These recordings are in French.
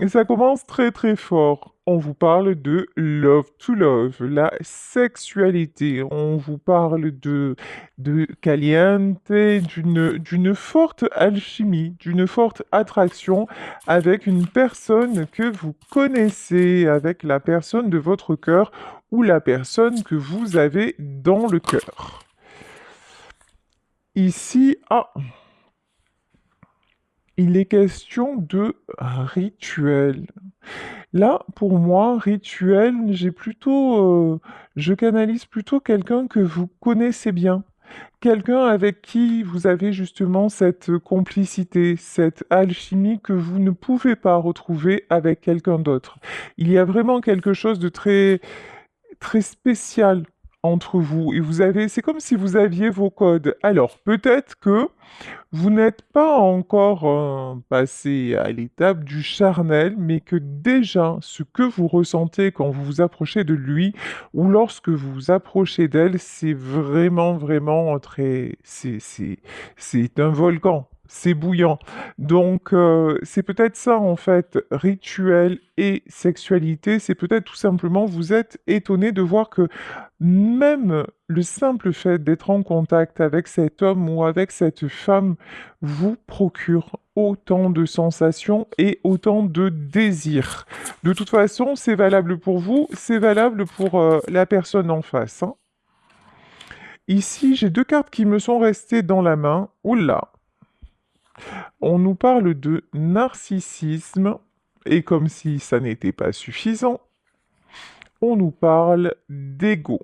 Et ça commence très très fort. On vous parle de love to love, la sexualité. On vous parle de caliente, d'une forte alchimie, d'une forte attraction avec une personne que vous connaissez, avec la personne de votre cœur ou la personne que vous avez dans le cœur. Ici, il est question de rituel. Là, pour moi, rituel, je canalise plutôt quelqu'un que vous connaissez bien. Quelqu'un avec qui vous avez justement cette complicité, cette alchimie que vous ne pouvez pas retrouver avec quelqu'un d'autre. Il y a vraiment quelque chose de très, très spécial entre vous et c'est comme si vous aviez vos codes. Alors, peut-être que vous n'êtes pas encore passé à l'étape du charnel, mais que déjà ce que vous ressentez quand vous vous approchez de lui ou lorsque vous vous approchez d'elle, c'est vraiment, vraiment très... c'est un volcan. C'est bouillant. Donc, c'est peut-être ça, en fait, rituel et sexualité. C'est peut-être tout simplement, vous êtes étonné de voir que même le simple fait d'être en contact avec cet homme ou avec cette femme vous procure autant de sensations et autant de désirs. De toute façon, c'est valable pour vous, c'est valable pour la personne en face, hein. Ici, j'ai deux cartes qui me sont restées dans la main. Oula, on nous parle de narcissisme, et comme si ça n'était pas suffisant, on nous parle d'ego.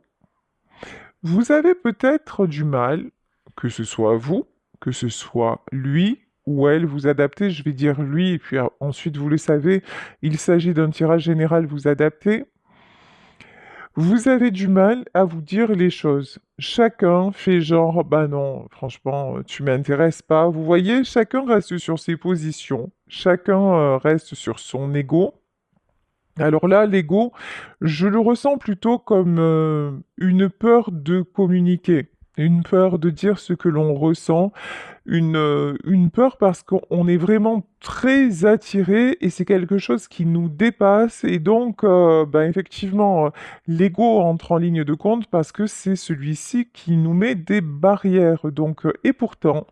Vous avez peut-être du mal, que ce soit vous, que ce soit lui ou elle, vous adaptez, je vais dire lui, et puis ensuite, vous le savez, il s'agit d'un tirage général, vous adaptez. Vous avez du mal à vous dire les choses. Chacun fait genre, bah non, franchement, tu m'intéresses pas. Vous voyez, chacun reste sur ses positions, chacun reste sur son ego. Alors là, l'ego, je le ressens plutôt comme une peur de communiquer, une peur de dire ce que l'on ressent, une peur parce qu'on est vraiment très attiré et c'est quelque chose qui nous dépasse et donc, ben effectivement, l'ego entre en ligne de compte parce que c'est celui-ci qui nous met des barrières. Donc, et pourtant,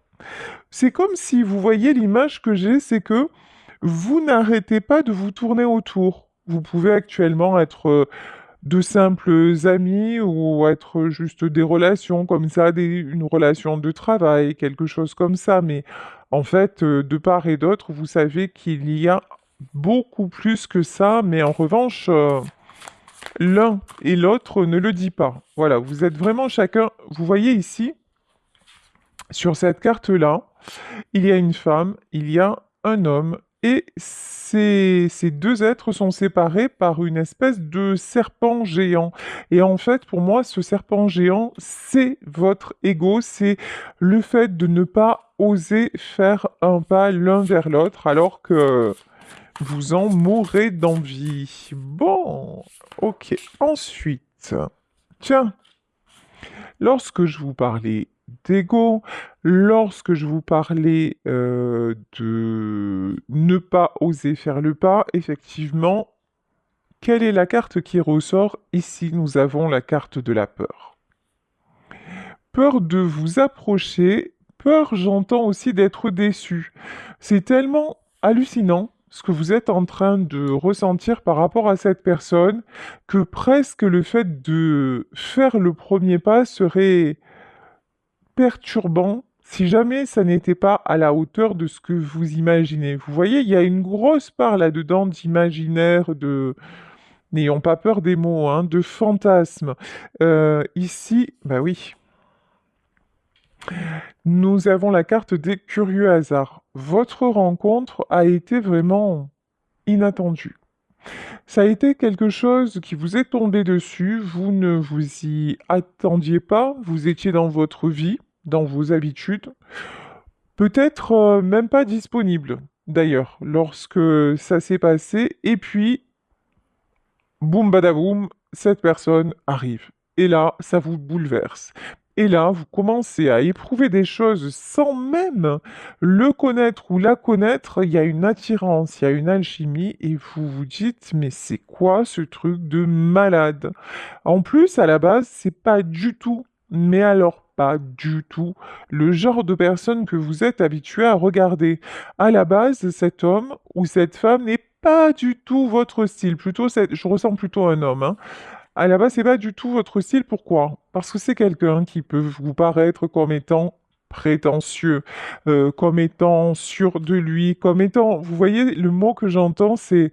c'est comme si vous voyez l'image que j'ai, c'est que vous n'arrêtez pas de vous tourner autour. Vous pouvez actuellement être de simples amis ou être juste des relations comme ça, une relation de travail, quelque chose comme ça. Mais en fait, de part et d'autre, vous savez qu'il y a beaucoup plus que ça. Mais en revanche, l'un et l'autre ne le dit pas. Voilà, vous êtes vraiment chacun. Vous voyez ici, sur cette carte-là, il y a une femme, il y a un homme, et ces deux êtres sont séparés par une espèce de serpent géant. Et en fait, pour moi, ce serpent géant, c'est votre ego, c'est le fait de ne pas oser faire un pas l'un vers l'autre, alors que vous en mourrez d'envie. Bon, ok. Ensuite, tiens, lorsque je vous parlais d'ego, lorsque je vous parlais de ne pas oser faire le pas, effectivement, quelle est la carte qui ressort? Ici, nous avons la carte de la peur. Peur de vous approcher, peur, j'entends aussi d'être déçu. C'est tellement hallucinant ce que vous êtes en train de ressentir par rapport à cette personne que presque le fait de faire le premier pas serait perturbant si jamais ça n'était pas à la hauteur de ce que vous imaginez. Vous voyez, il y a une grosse part là-dedans d'imaginaire, n'ayons pas peur des mots, hein, de fantasme. Ici, bah oui, nous avons la carte des curieux hasards. Votre rencontre a été vraiment inattendue. Ça a été quelque chose qui vous est tombé dessus, vous ne vous y attendiez pas, vous étiez dans votre vie, dans vos habitudes, peut-être même pas disponible, d'ailleurs, lorsque ça s'est passé, et puis, boum badaboum, cette personne arrive. Et là, ça vous bouleverse. Et là, vous commencez à éprouver des choses sans même le connaître ou la connaître. Il y a une attirance, il y a une alchimie et vous vous dites, mais c'est quoi ce truc de malade? En plus, à la base, c'est pas du tout, mais alors pas du tout, le genre de personne que vous êtes habitué à regarder. À la base, cet homme ou cette femme n'est pas du tout votre style. Plutôt, je ressens plutôt un homme, hein. À la base, c'est pas du tout votre style. Pourquoi? Parce que c'est quelqu'un qui peut vous paraître comme étant prétentieux, comme étant sûr de lui, comme étant... Vous voyez, le mot que j'entends, c'est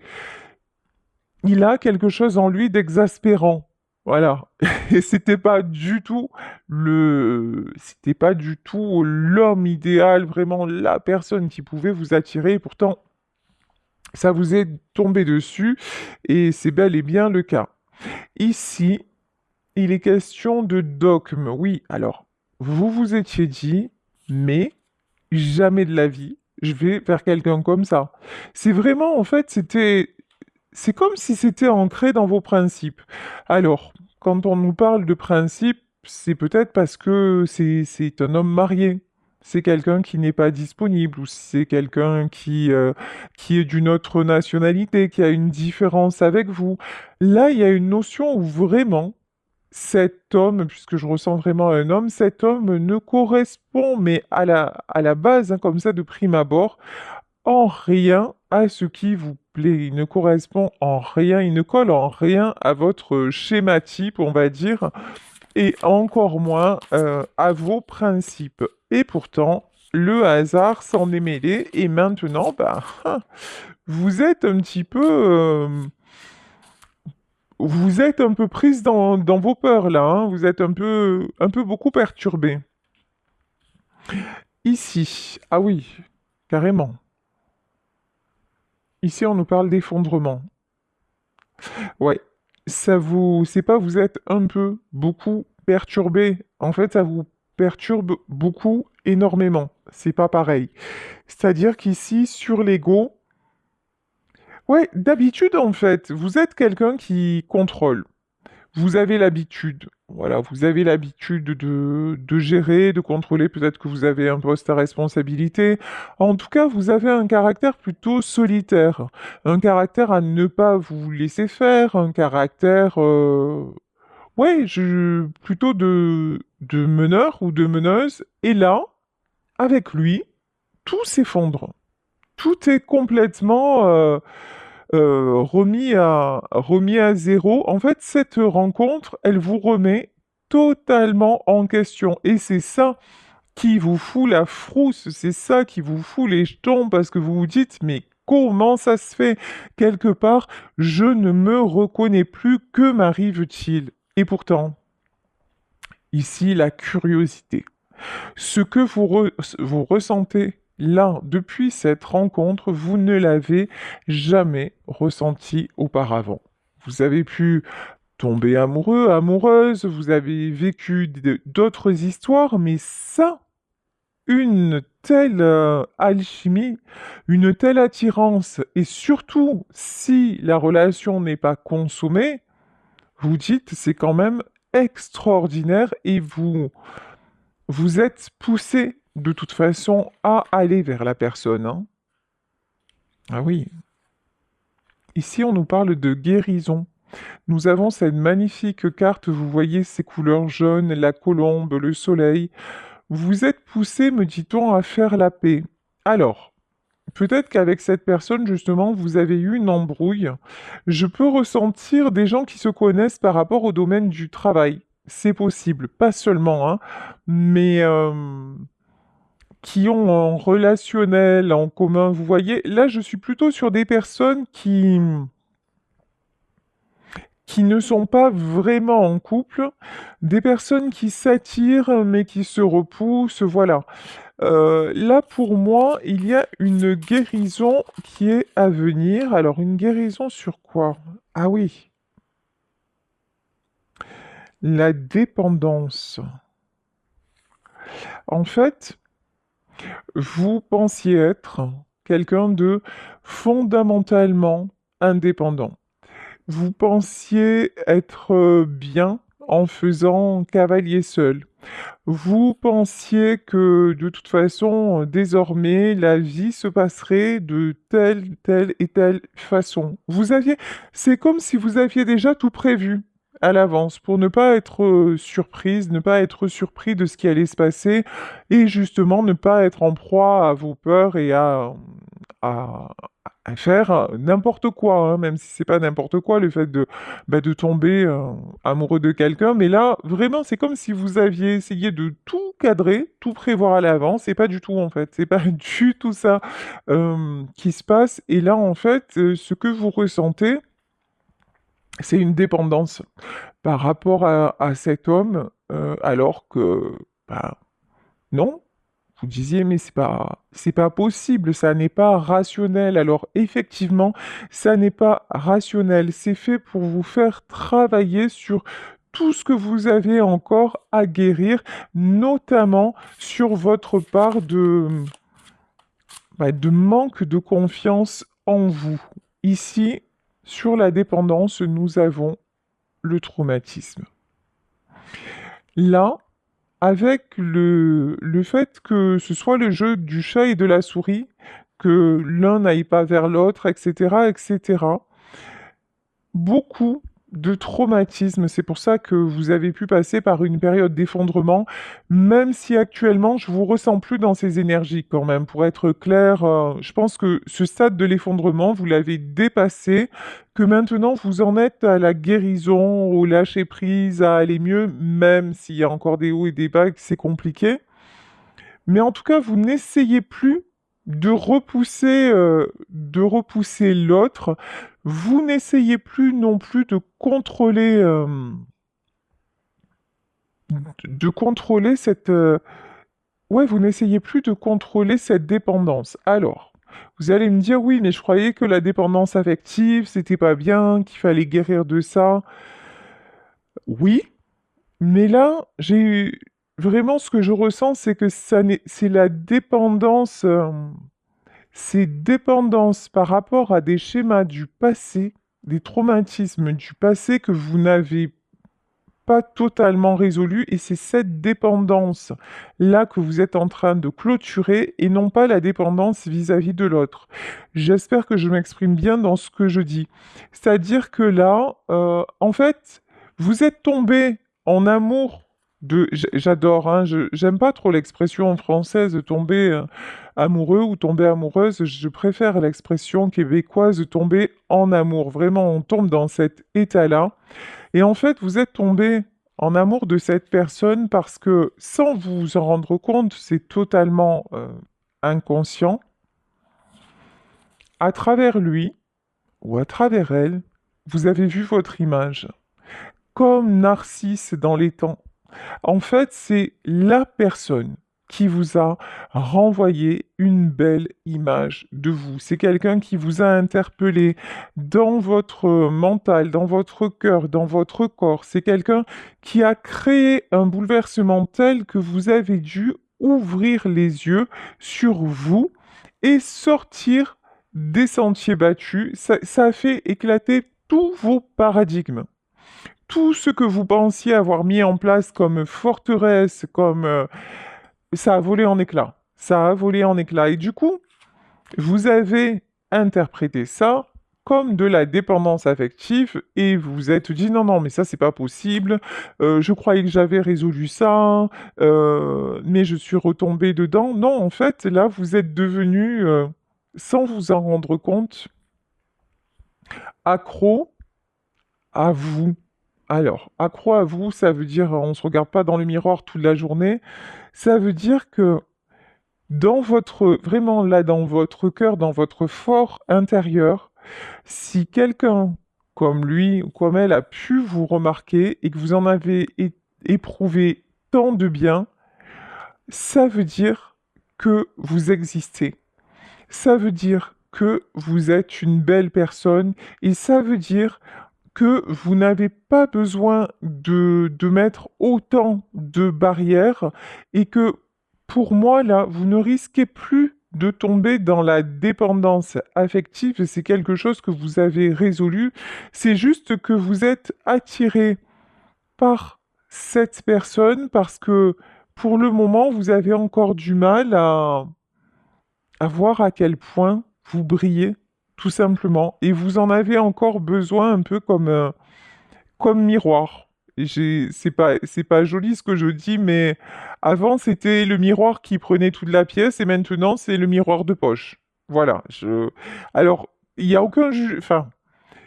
il a quelque chose en lui d'exaspérant. Voilà. Et c'était pas du tout l'homme idéal, vraiment la personne qui pouvait vous attirer. Et pourtant, ça vous est tombé dessus et c'est bel et bien le cas. Ici, il est question de dogme. Oui, alors, vous vous étiez dit, mais jamais de la vie, je vais faire quelqu'un comme ça. C'est vraiment, en fait, c'est comme si c'était ancré dans vos principes. Alors, quand on nous parle de principes, c'est peut-être parce que c'est un homme marié. C'est quelqu'un qui n'est pas disponible, ou c'est quelqu'un qui est d'une autre nationalité, qui a une différence avec vous. Là, il y a une notion où vraiment, cet homme, puisque je ressens vraiment un homme, cet homme ne correspond, mais à la base, hein, comme ça, de prime abord, en rien à ce qui vous plaît. Il ne correspond en rien, il ne colle en rien à votre schéma type, on va dire, et encore moins à vos principes. Et pourtant, le hasard s'en est mêlé, et maintenant, bah, vous êtes un petit peu... vous êtes un peu prise dans vos peurs là, hein. Vous êtes un peu beaucoup perturbée. Ici, ah oui, carrément. Ici, on nous parle d'effondrement. Ouais, c'est pas vous êtes un peu, beaucoup perturbé. En fait, ça vous perturbe beaucoup, énormément. C'est pas pareil. C'est-à-dire qu'ici, sur l'ego, ouais, d'habitude, en fait, vous êtes quelqu'un qui contrôle. Vous avez l'habitude, voilà, vous avez l'habitude de gérer, de contrôler, peut-être que vous avez un poste à responsabilité. En tout cas, vous avez un caractère plutôt solitaire, un caractère à ne pas vous laisser faire, un caractère, ouais, plutôt de meneur ou de meneuse. Et là, avec lui, tout s'effondre. Tout est complètement remis à zéro. En fait, cette rencontre, elle vous remet totalement en question. Et c'est ça qui vous fout la frousse, c'est ça qui vous fout les jetons parce que vous vous dites, mais comment ça se fait? Quelque part, je ne me reconnais plus, que m'arrive-t-il? Et pourtant, ici, la curiosité. Ce que vous ressentez là, depuis cette rencontre, vous ne l'avez jamais ressenti auparavant. Vous avez pu tomber amoureux, amoureuse, vous avez vécu d'autres histoires, mais ça, une telle alchimie, une telle attirance, et surtout si la relation n'est pas consommée, vous dites c'est quand même extraordinaire et vous êtes poussé de toute façon à aller vers la personne, hein. Ah oui. Ici, on nous parle de guérison. Nous avons cette magnifique carte, vous voyez ces couleurs jaunes, la colombe, le soleil. Vous êtes poussé, me dit-on, à faire la paix. Alors, peut-être qu'avec cette personne, justement, vous avez eu une embrouille. Je peux ressentir des gens qui se connaissent par rapport au domaine du travail. C'est possible, pas seulement, hein, mais qui ont en relationnel, en commun. Vous voyez, là, je suis plutôt sur des personnes qui ne sont pas vraiment en couple, des personnes qui s'attirent mais qui se repoussent, voilà. Là, pour moi, il y a une guérison qui est à venir. Alors, une guérison sur quoi? Ah oui, la dépendance. En fait, vous pensiez être quelqu'un de fondamentalement indépendant. Vous pensiez être bien en faisant cavalier seul. Vous pensiez que de toute façon, désormais, la vie se passerait de telle et telle façon. C'est comme si vous aviez déjà tout prévu à l'avance pour ne pas être surprise, ne pas être surpris de ce qui allait se passer et justement ne pas être en proie à vos peurs et à, à faire n'importe quoi, hein, même si c'est pas n'importe quoi, le fait de tomber amoureux de quelqu'un. Mais là, vraiment, c'est comme si vous aviez essayé de tout cadrer, tout prévoir à l'avance, et pas du tout en fait. C'est pas du tout ça qui se passe. Et là, en fait, ce que vous ressentez, c'est une dépendance par rapport à cet homme, alors que, bah, non, vous disiez, mais c'est pas possible, ça n'est pas rationnel. Alors, effectivement, ça n'est pas rationnel. C'est fait pour vous faire travailler sur tout ce que vous avez encore à guérir, notamment sur votre part de manque de confiance en vous. Ici, sur la dépendance, nous avons le traumatisme. Là, avec le fait que ce soit le jeu du chat et de la souris, que l'un n'aille pas vers l'autre, etc., etc., beaucoup de traumatismes. C'est pour ça que vous avez pu passer par une période d'effondrement, même si actuellement je vous ressens plus dans ces énergies quand même. Pour être clair, je pense que ce stade de l'effondrement, vous l'avez dépassé, que maintenant vous en êtes à la guérison, au lâcher prise, à aller mieux, même s'il y a encore des hauts et des bas, que c'est compliqué. Mais en tout cas, vous n'essayez plus de repousser l'autre. Vous n'essayez plus non plus de contrôler cette, ouais, vous n'essayez plus de contrôler cette dépendance. Alors, vous allez me dire, oui, mais je croyais que la dépendance affective, c'était pas bien, qu'il fallait guérir de ça. Oui, mais là, vraiment ce que je ressens, c'est que c'est la dépendance. Ces dépendances par rapport à des schémas du passé, des traumatismes du passé que vous n'avez pas totalement résolus, et c'est cette dépendance-là que vous êtes en train de clôturer et non pas la dépendance vis-à-vis de l'autre. J'espère que je m'exprime bien dans ce que je dis. C'est-à-dire que là, en fait, vous êtes tombé en amour j'adore, hein, j'aime pas trop l'expression française tomber amoureux ou tomber amoureuse, je préfère l'expression québécoise tomber en amour. Vraiment, on tombe dans cet état-là. Et en fait, vous êtes tombé en amour de cette personne parce que, sans vous en rendre compte, c'est totalement inconscient. À travers lui ou à travers elle, vous avez vu votre image, comme Narcisse dans les temps. En fait, c'est la personne qui vous a renvoyé une belle image de vous. C'est quelqu'un qui vous a interpellé dans votre mental, dans votre cœur, dans votre corps. C'est quelqu'un qui a créé un bouleversement tel que vous avez dû ouvrir les yeux sur vous et sortir des sentiers battus. Ça a fait éclater tous vos paradigmes. Tout ce que vous pensiez avoir mis en place comme forteresse, ça a volé en éclats. Ça a volé en éclats. Et du coup, vous avez interprété ça comme de la dépendance affective et vous vous êtes dit non, non, mais ça, c'est pas possible. Je croyais que j'avais résolu ça, mais je suis retombé dedans. Non, en fait, là, vous êtes devenu, sans vous en rendre compte, accro à vous. Alors, accro à vous, ça veut dire on se regarde pas dans le miroir toute la journée. Ça veut dire que vraiment là, dans votre cœur, dans votre fort intérieur, si quelqu'un comme lui ou comme elle a pu vous remarquer et que vous en avez éprouvé tant de bien, ça veut dire que vous existez. Ça veut dire que vous êtes une belle personne et ça veut dire que vous n'avez pas besoin de mettre autant de barrières et que pour moi, là, vous ne risquez plus de tomber dans la dépendance affective. C'est quelque chose que vous avez résolu. C'est juste que vous êtes attiré par cette personne parce que pour le moment, vous avez encore du mal à voir à quel point vous brillez, tout simplement. Et vous en avez encore besoin un peu comme miroir. C'est pas joli ce que je dis, mais avant c'était le miroir qui prenait toute la pièce et maintenant c'est le miroir de poche. Voilà. Alors, il n'y a aucun enfin,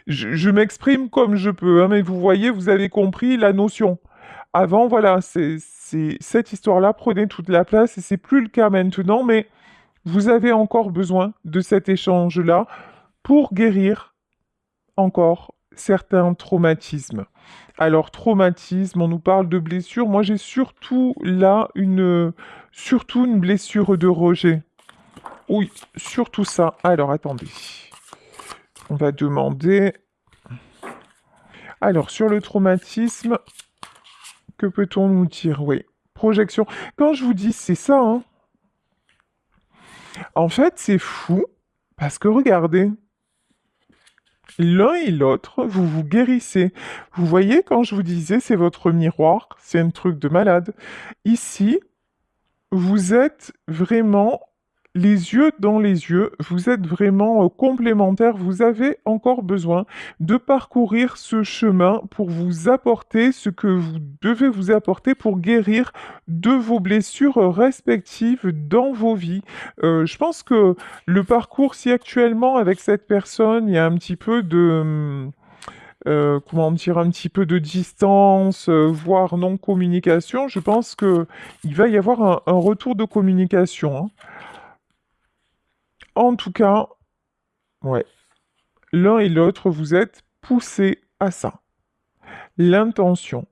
je m'exprime comme je peux, hein, mais vous voyez, vous avez compris la notion. Avant, voilà, cette histoire-là prenait toute la place et c'est plus le cas maintenant, mais vous avez encore besoin de cet échange-là pour guérir encore certains traumatismes. Alors, traumatisme, on nous parle de blessures. Moi, j'ai surtout là surtout une blessure de rejet. Oui, surtout ça. Alors, attendez. On va demander. Alors, sur le traumatisme, que peut-on nous dire? Oui, projection. Quand je vous dis, c'est ça, hein. En fait, c'est fou, parce que regardez, l'un et l'autre, vous vous guérissez. Vous voyez, quand je vous disais, c'est votre miroir, c'est un truc de malade. Ici, vous êtes vraiment les yeux dans les yeux, vous êtes vraiment complémentaires, vous avez encore besoin de parcourir ce chemin pour vous apporter ce que vous devez vous apporter pour guérir de vos blessures respectives dans vos vies. Je pense que le parcours, si actuellement avec cette personne, il y a un petit peu de comment dire, un petit peu de distance, voire non-communication, je pense que il va y avoir un retour de communication, hein. En tout cas, ouais, l'un et l'autre, vous êtes poussés à ça. L'intention,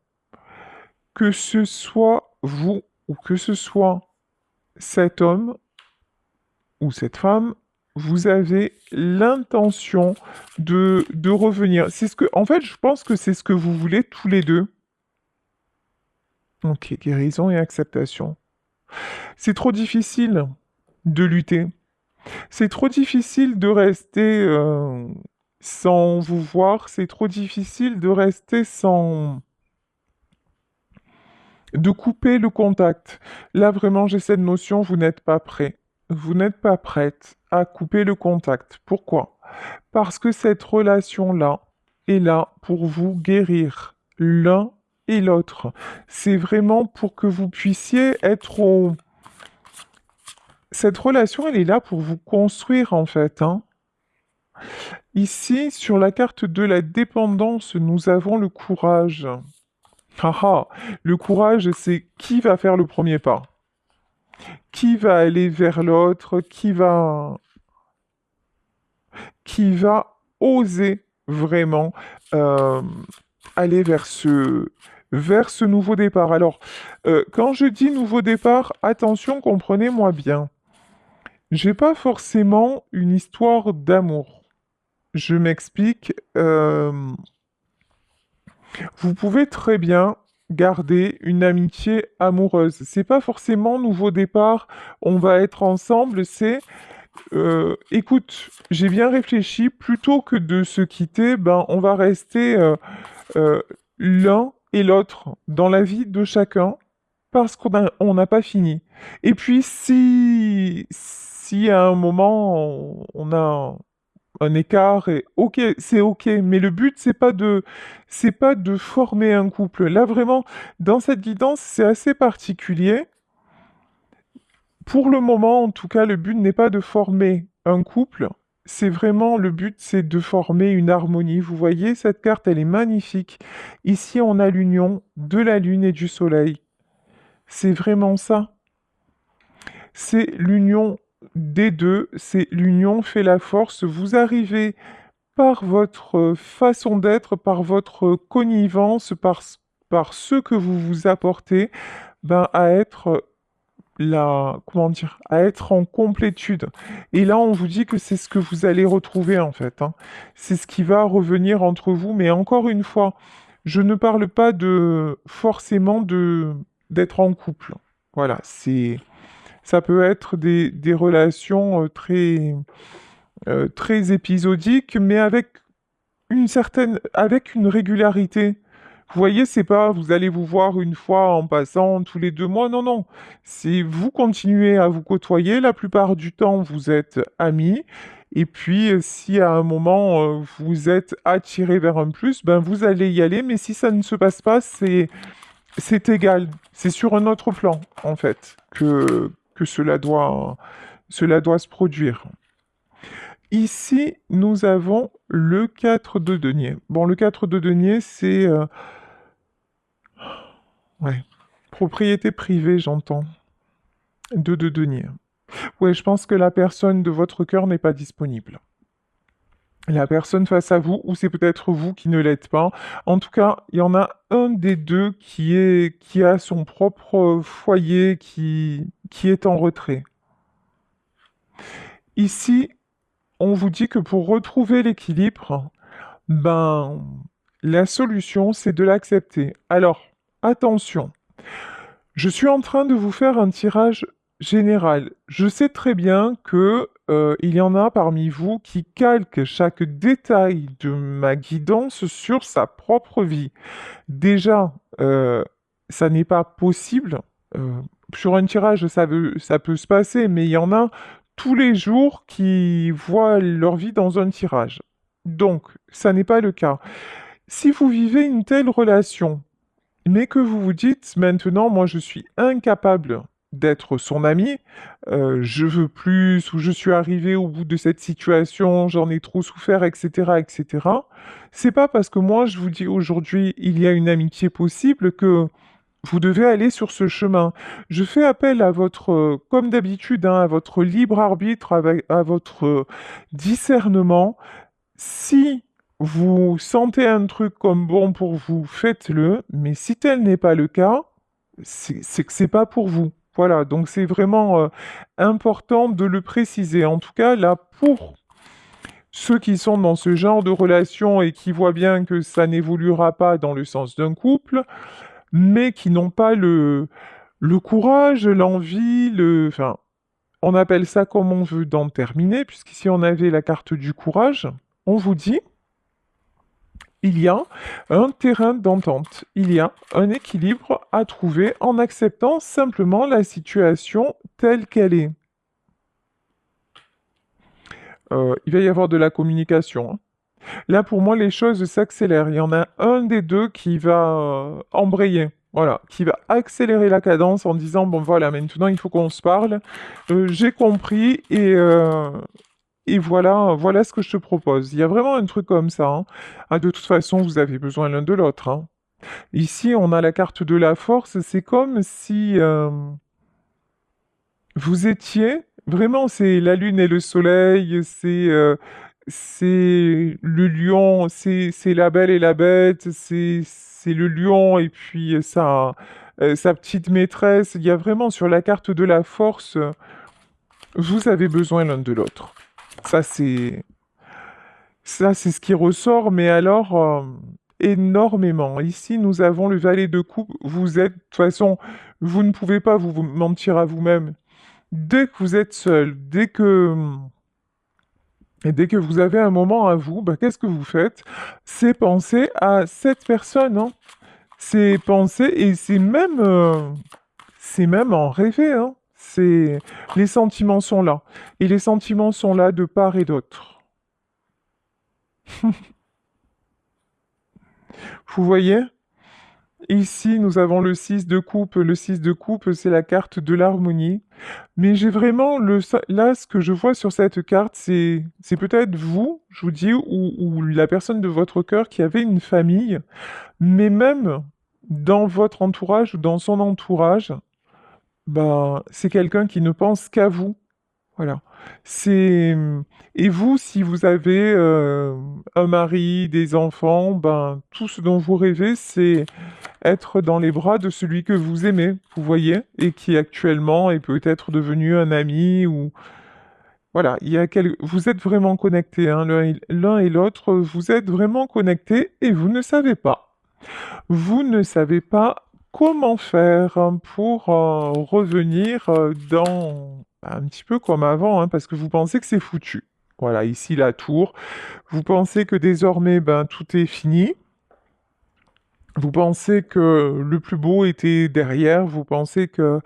que ce soit vous ou que ce soit cet homme ou cette femme, vous avez l'intention de revenir. C'est ce que, en fait, je pense que c'est ce que vous voulez tous les deux. Ok, guérison et acceptation. C'est trop difficile de lutter. C'est trop difficile de rester sans vous voir. C'est trop difficile de rester sans... de couper le contact. Là, vraiment, j'ai cette notion, vous n'êtes pas prêt. Vous n'êtes pas prête à couper le contact. Pourquoi? Parce que cette relation-là est là pour vous guérir l'un et l'autre. C'est vraiment pour que vous puissiez être au... Cette relation, elle est là pour vous construire en fait, hein. Ici, sur la carte de la dépendance, nous avons le courage. Haha, le courage, c'est qui va faire le premier pas? Qui va aller vers l'autre? Qui va oser vraiment euh, aller vers ce nouveau départ? Alors, quand je dis nouveau départ, attention, comprenez-moi bien. J'ai pas forcément une histoire d'amour. Je m'explique. Vous pouvez très bien garder une amitié amoureuse. C'est pas forcément nouveau départ, on va être ensemble, c'est écoute, j'ai bien réfléchi, plutôt que de se quitter, ben on va rester euh, l'un et l'autre dans la vie de chacun parce on n'a pas fini. Et puis si à un moment on a un écart et ok, c'est ok, mais le but c'est pas de former un couple. Là vraiment, dans cette guidance, c'est assez particulier. Pour le moment, en tout cas, le but n'est pas de former un couple. C'est vraiment le but, c'est de former une harmonie. Vous voyez, cette carte, elle est magnifique. Ici, on a l'union de la Lune et du Soleil. C'est vraiment ça. C'est l'union des deux, c'est l'union fait la force. Vous arrivez par votre façon d'être, par votre connivence, par ce que vous vous apportez, ben, à être comment dire, à être en complétude. Et là, on vous dit que c'est ce que vous allez retrouver en fait, hein. C'est ce qui va revenir entre vous. Mais encore une fois, je ne parle pas de forcément d'être en couple. Voilà, ça peut être des relations très épisodiques, mais avec avec une régularité. Vous voyez, c'est pas vous allez vous voir une fois en passant tous les 2 mois, non, non. C'est vous continuez à vous côtoyer, la plupart du temps vous êtes amis, et puis si à un moment vous êtes attiré vers un plus, ben vous allez y aller, mais si ça ne se passe pas, c'est égal. C'est sur un autre plan, en fait, que cela doit se produire. Ici, nous avons le 4 de denier. Bon, le 4 de denier, c'est ouais. Propriété privée, j'entends. De denier. Ouais, je pense que la personne de votre cœur n'est pas disponible. La personne face à vous, ou c'est peut-être vous qui ne l'êtes pas. En tout cas, il y en a un des deux qui a son propre foyer, qui est en retrait. Ici, on vous dit que pour retrouver l'équilibre, ben, la solution, c'est de l'accepter. Alors, attention. Je suis en train de vous faire un tirage général. Je sais très bien que il y en a parmi vous qui calquent chaque détail de ma guidance sur sa propre vie. Déjà, ça n'est pas possible. Euh, sur un tirage, ça peut se passer, mais il y en a tous les jours qui voient leur vie dans un tirage. Donc, ça n'est pas le cas. Si vous vivez une telle relation, mais que vous vous dites maintenant, moi je suis incapable d'être son ami, je veux plus, ou je suis arrivé au bout de cette situation, j'en ai trop souffert, etc., etc. C'est pas parce que moi je vous dis aujourd'hui il y a une amitié possible que vous devez aller sur ce chemin. Je fais appel à votre, comme d'habitude, hein, à votre libre arbitre, à votre discernement. Si vous sentez un truc comme bon pour vous, faites-le, mais si tel n'est pas le cas, c'est que c'est pas pour vous. Voilà, donc c'est vraiment important de le préciser. En tout cas, là, pour ceux qui sont dans ce genre de relation et qui voient bien que ça n'évoluera pas dans le sens d'un couple, mais qui n'ont pas le courage, l'envie, enfin, on appelle ça comme on veut d'en terminer, puisqu'ici on avait la carte du courage, on vous dit il y a un terrain d'entente, il y a un équilibre à trouver en acceptant simplement la situation telle qu'elle est. Il va y avoir de la communication, hein. Là, pour moi, les choses s'accélèrent. Il y en a un des deux qui va embrayer, voilà, qui va accélérer la cadence en disant, bon voilà, maintenant il faut qu'on se parle. J'ai compris et voilà, voilà ce que je te propose. Il y a vraiment un truc comme ça, hein. Ah, de toute façon, vous avez besoin l'un de l'autre, hein. Ici, on a la carte de la force. C'est comme si vous étiez, vraiment, c'est la lune et le soleil, c'est le lion, c'est la belle et la bête, c'est le lion et puis sa petite maîtresse. Il y a vraiment sur la carte de la force, vous avez besoin l'un de l'autre. Ça, c'est ça, c'est ce qui ressort, mais alors énormément. Ici, nous avons le valet de coupe. Vous êtes, de toute façon, vous ne pouvez pas vous mentir à vous-même. Dès que vous êtes seul, dès que vous avez un moment à vous, bah, qu'est-ce que vous faites? C'est penser à cette personne, hein. C'est penser, et c'est même en rêver, hein. Les sentiments sont là. Et les sentiments sont là de part et d'autre. Vous voyez? Ici, nous avons le 6 de coupe. Le 6 de coupe, c'est la carte de l'harmonie. Mais j'ai vraiment là, ce que je vois sur cette carte, c'est peut-être vous, je vous dis, ou la personne de votre cœur qui avait une famille, mais même dans votre entourage ou dans son entourage, bah, c'est quelqu'un qui ne pense qu'à vous. Voilà. C'est et vous, si vous avez un mari, des enfants, ben tout ce dont vous rêvez, c'est être dans les bras de celui que vous aimez, vous voyez, et qui actuellement est peut-être devenu un ami ou voilà, vous êtes vraiment connectés, hein, l'un et l'autre, vous êtes vraiment connectés et vous ne savez pas. Vous ne savez pas comment faire pour revenir dans un petit peu comme avant, hein, parce que vous pensez que c'est foutu. Voilà, ici la tour. Vous pensez que désormais, ben, tout est fini. Vous pensez que le plus beau était derrière, vous pensez que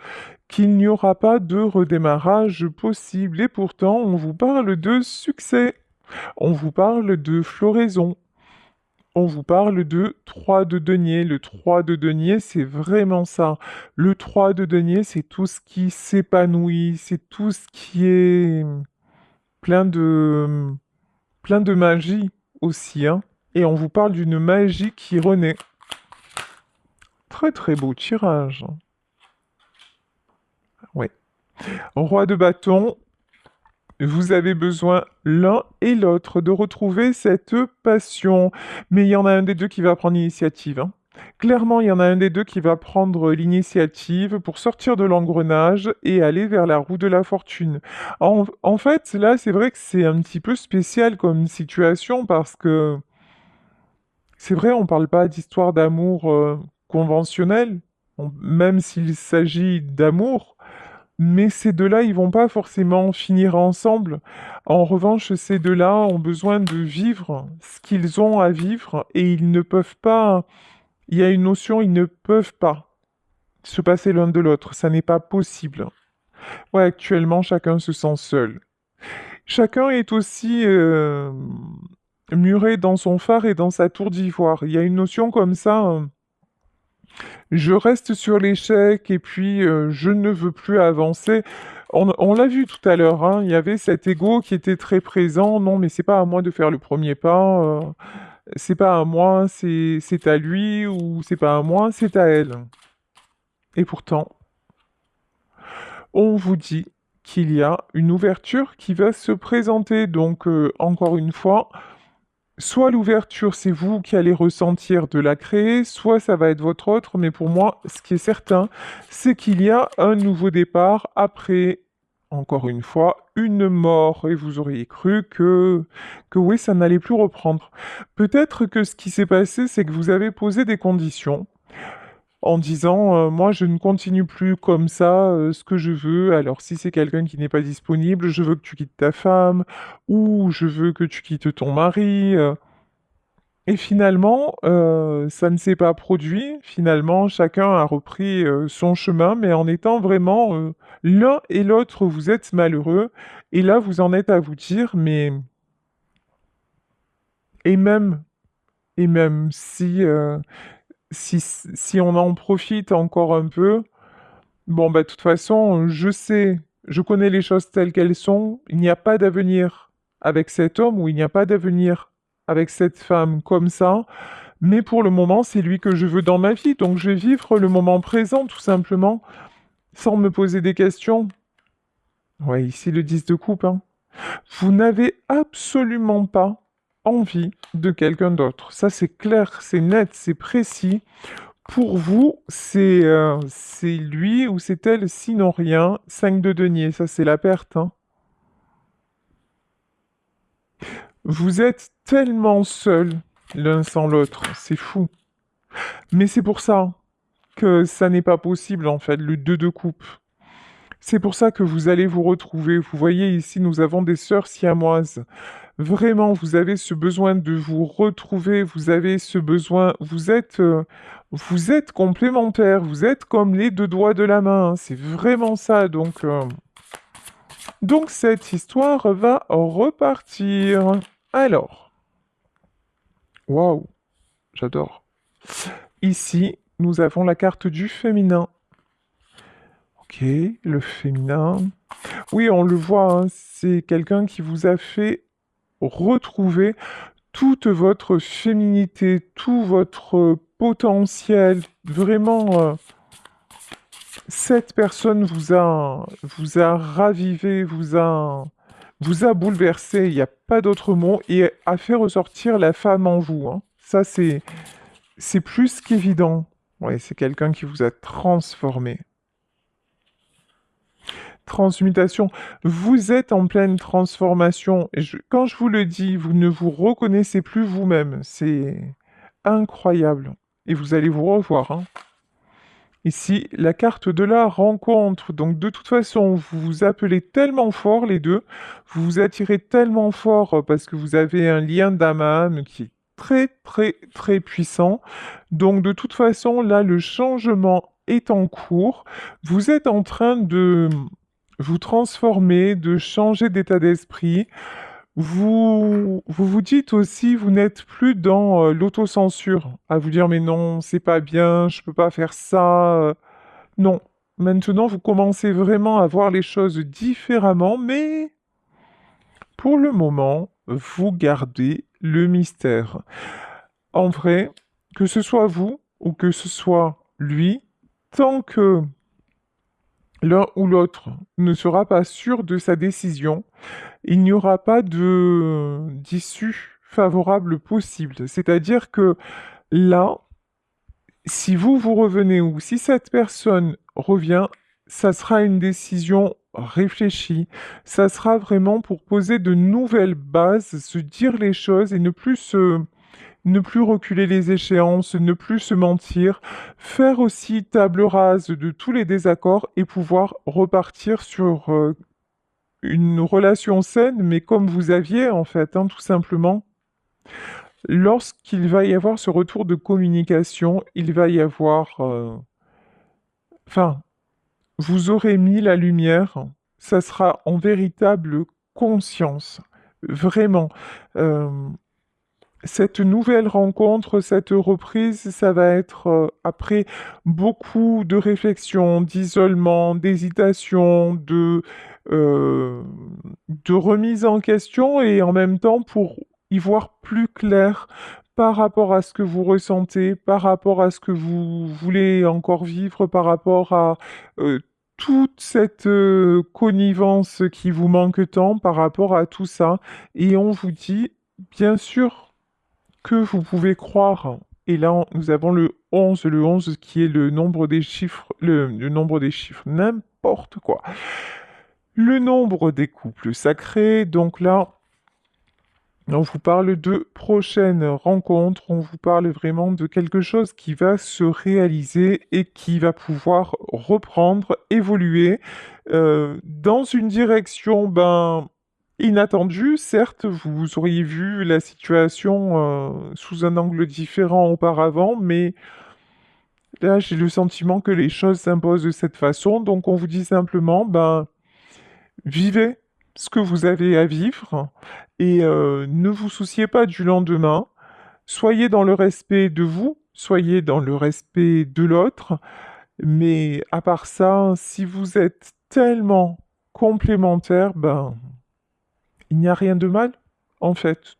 qu'il n'y aura pas de redémarrage possible, et pourtant on vous parle de succès, on vous parle de floraison, on vous parle de 3 de denier. Le 3 de denier, c'est vraiment ça. Le 3 de denier, c'est tout ce qui s'épanouit, c'est tout ce qui est plein de plein de magie aussi, hein. Et on vous parle d'une magie qui renaît. Très très beau tirage. Oui. Roi de bâton, vous avez besoin l'un et l'autre de retrouver cette passion. Mais il y en a un des deux qui va prendre l'initiative, hein. Clairement, il y en a un des deux qui va prendre l'initiative pour sortir de l'engrenage et aller vers la roue de la fortune. En fait, là, c'est vrai que c'est un petit peu spécial comme situation parce que c'est vrai, on parle pas d'histoire d'amour conventionnelle, même s'il s'agit d'amour. Mais ces deux-là, ils vont pas forcément finir ensemble. En revanche, ces deux-là ont besoin de vivre ce qu'ils ont à vivre et ils ne peuvent pas. Il y a une notion, ils ne peuvent pas se passer l'un de l'autre. Ça n'est pas possible. Ouais, actuellement, chacun se sent seul. Chacun est aussi muré dans son phare et dans sa tour d'ivoire. Il y a une notion comme ça. Je reste sur l'échec et puis je ne veux plus avancer. On l'a vu tout à l'heure, hein, il y avait cet ego qui était très présent. Non, mais c'est pas à moi de faire le premier pas. C'est pas à moi, c'est à lui, ou c'est pas à moi, c'est à elle. Et pourtant, on vous dit qu'il y a une ouverture qui va se présenter. Donc, encore une fois, soit l'ouverture, c'est vous qui allez ressentir de la créer, soit ça va être votre autre, mais pour moi, ce qui est certain, c'est qu'il y a un nouveau départ après, encore une fois, une mort. Et vous auriez cru que oui, ça n'allait plus reprendre. Peut-être que ce qui s'est passé, c'est que vous avez posé des conditions en disant moi je ne continue plus comme ça, ce que je veux. Alors si c'est quelqu'un qui n'est pas disponible, je veux que tu quittes ta femme, ou je veux que tu quittes ton mari. Et finalement, ça ne s'est pas produit. Finalement, chacun a repris son chemin, mais en étant vraiment l'un et l'autre, vous êtes malheureux. Et là, vous en êtes à vous dire, mais et même, et même si on en profite encore un peu, bon, bah, de toute façon, je sais, je connais les choses telles qu'elles sont. Il n'y a pas d'avenir avec cet homme, ou il n'y a pas d'avenir avec cette femme comme ça. Mais pour le moment, c'est lui que je veux dans ma vie, donc je vais vivre le moment présent, tout simplement, sans me poser des questions. Ouais, ici le 10 de coupe, hein. Vous n'avez absolument pas envie de quelqu'un d'autre. Ça, c'est clair, c'est net, c'est précis. Pour vous, c'est lui ou c'est elle, sinon rien. 5 de denier, ça c'est la perte, hein. Vous êtes tellement seuls l'un sans l'autre, c'est fou. Mais c'est pour ça que ça n'est pas possible, en fait, le 2 de coupe. C'est pour ça que vous allez vous retrouver. Vous voyez ici, nous avons des sœurs siamoises. Vraiment, vous avez ce besoin de vous retrouver, vous avez ce besoin, vous êtes complémentaires, vous êtes comme les deux doigts de la main, hein. C'est vraiment ça. Donc cette histoire va repartir. Alors, waouh, j'adore. Ici, nous avons la carte du féminin. Ok, le féminin. Oui, on le voit, hein, c'est quelqu'un qui vous a fait retrouver toute votre féminité, tout votre potentiel. Vraiment, cette personne vous a ravivé, vous a bouleversé, il n'y a pas d'autre mot, et a fait ressortir la femme en vous, hein. Ça, c'est plus qu'évident. Ouais, c'est quelqu'un qui vous a transformé. Transmutation. Vous êtes en pleine transformation. Et quand je vous le dis, vous ne vous reconnaissez plus vous-même. C'est incroyable. Et vous allez vous revoir, hein. Ici, la carte de la rencontre. Donc, de toute façon, vous vous appelez tellement fort, les deux. Vous vous attirez tellement fort parce que vous avez un lien d'âme à âme qui est très très très puissant. Donc de toute façon, là, le changement est en cours. Vous êtes en train de vous transformer, de changer d'état d'esprit. Vous dites aussi, vous n'êtes plus dans l'autocensure, à vous dire mais non, c'est pas bien, je peux pas faire ça. Non. Maintenant, vous commencez vraiment à voir les choses différemment, mais pour le moment, vous gardez le mystère. En vrai, que ce soit vous ou que ce soit lui, tant que l'un ou l'autre ne sera pas sûr de sa décision, il n'y aura pas de d'issue favorable possible. C'est-à-dire que là, si vous revenez ou si cette personne revient, ça sera une décision réfléchie. Ça sera vraiment pour poser de nouvelles bases, se dire les choses et ne plus reculer les échéances, ne plus se mentir, faire aussi table rase de tous les désaccords et pouvoir repartir sur une relation saine, mais comme vous aviez en fait, hein, tout simplement. Lorsqu'il va y avoir ce retour de communication, il va y avoir... Enfin, vous aurez mis la lumière, ça sera en véritable conscience. Vraiment. Euh, Cette nouvelle rencontre, cette reprise, ça va être après beaucoup de réflexion, d'isolement, d'hésitation, euh, de remise en question et en même temps pour y voir plus clair par rapport à ce que vous ressentez, par rapport à ce que vous voulez encore vivre, par rapport à euh, toute cette connivence qui vous manque tant, par rapport à tout ça. Et on vous dit, bien sûr, que vous pouvez croire. Et là, nous avons le 11 qui est le nombre des chiffres, le nombre des chiffres, n'importe quoi. Le nombre des couples sacrés, donc là, on vous parle de prochaines rencontres, on vous parle vraiment de quelque chose qui va se réaliser et qui va pouvoir reprendre, évoluer dans une direction inattendue. Certes, vous auriez vu la situation sous un angle différent auparavant, mais là, j'ai le sentiment que les choses s'imposent de cette façon. Donc, on vous dit simplement, vivez ce que vous avez à vivre et ne vous souciez pas du lendemain. Soyez dans le respect de vous, soyez dans le respect de l'autre, mais à part ça, si vous êtes tellement complémentaires, il n'y a rien de mal, en fait.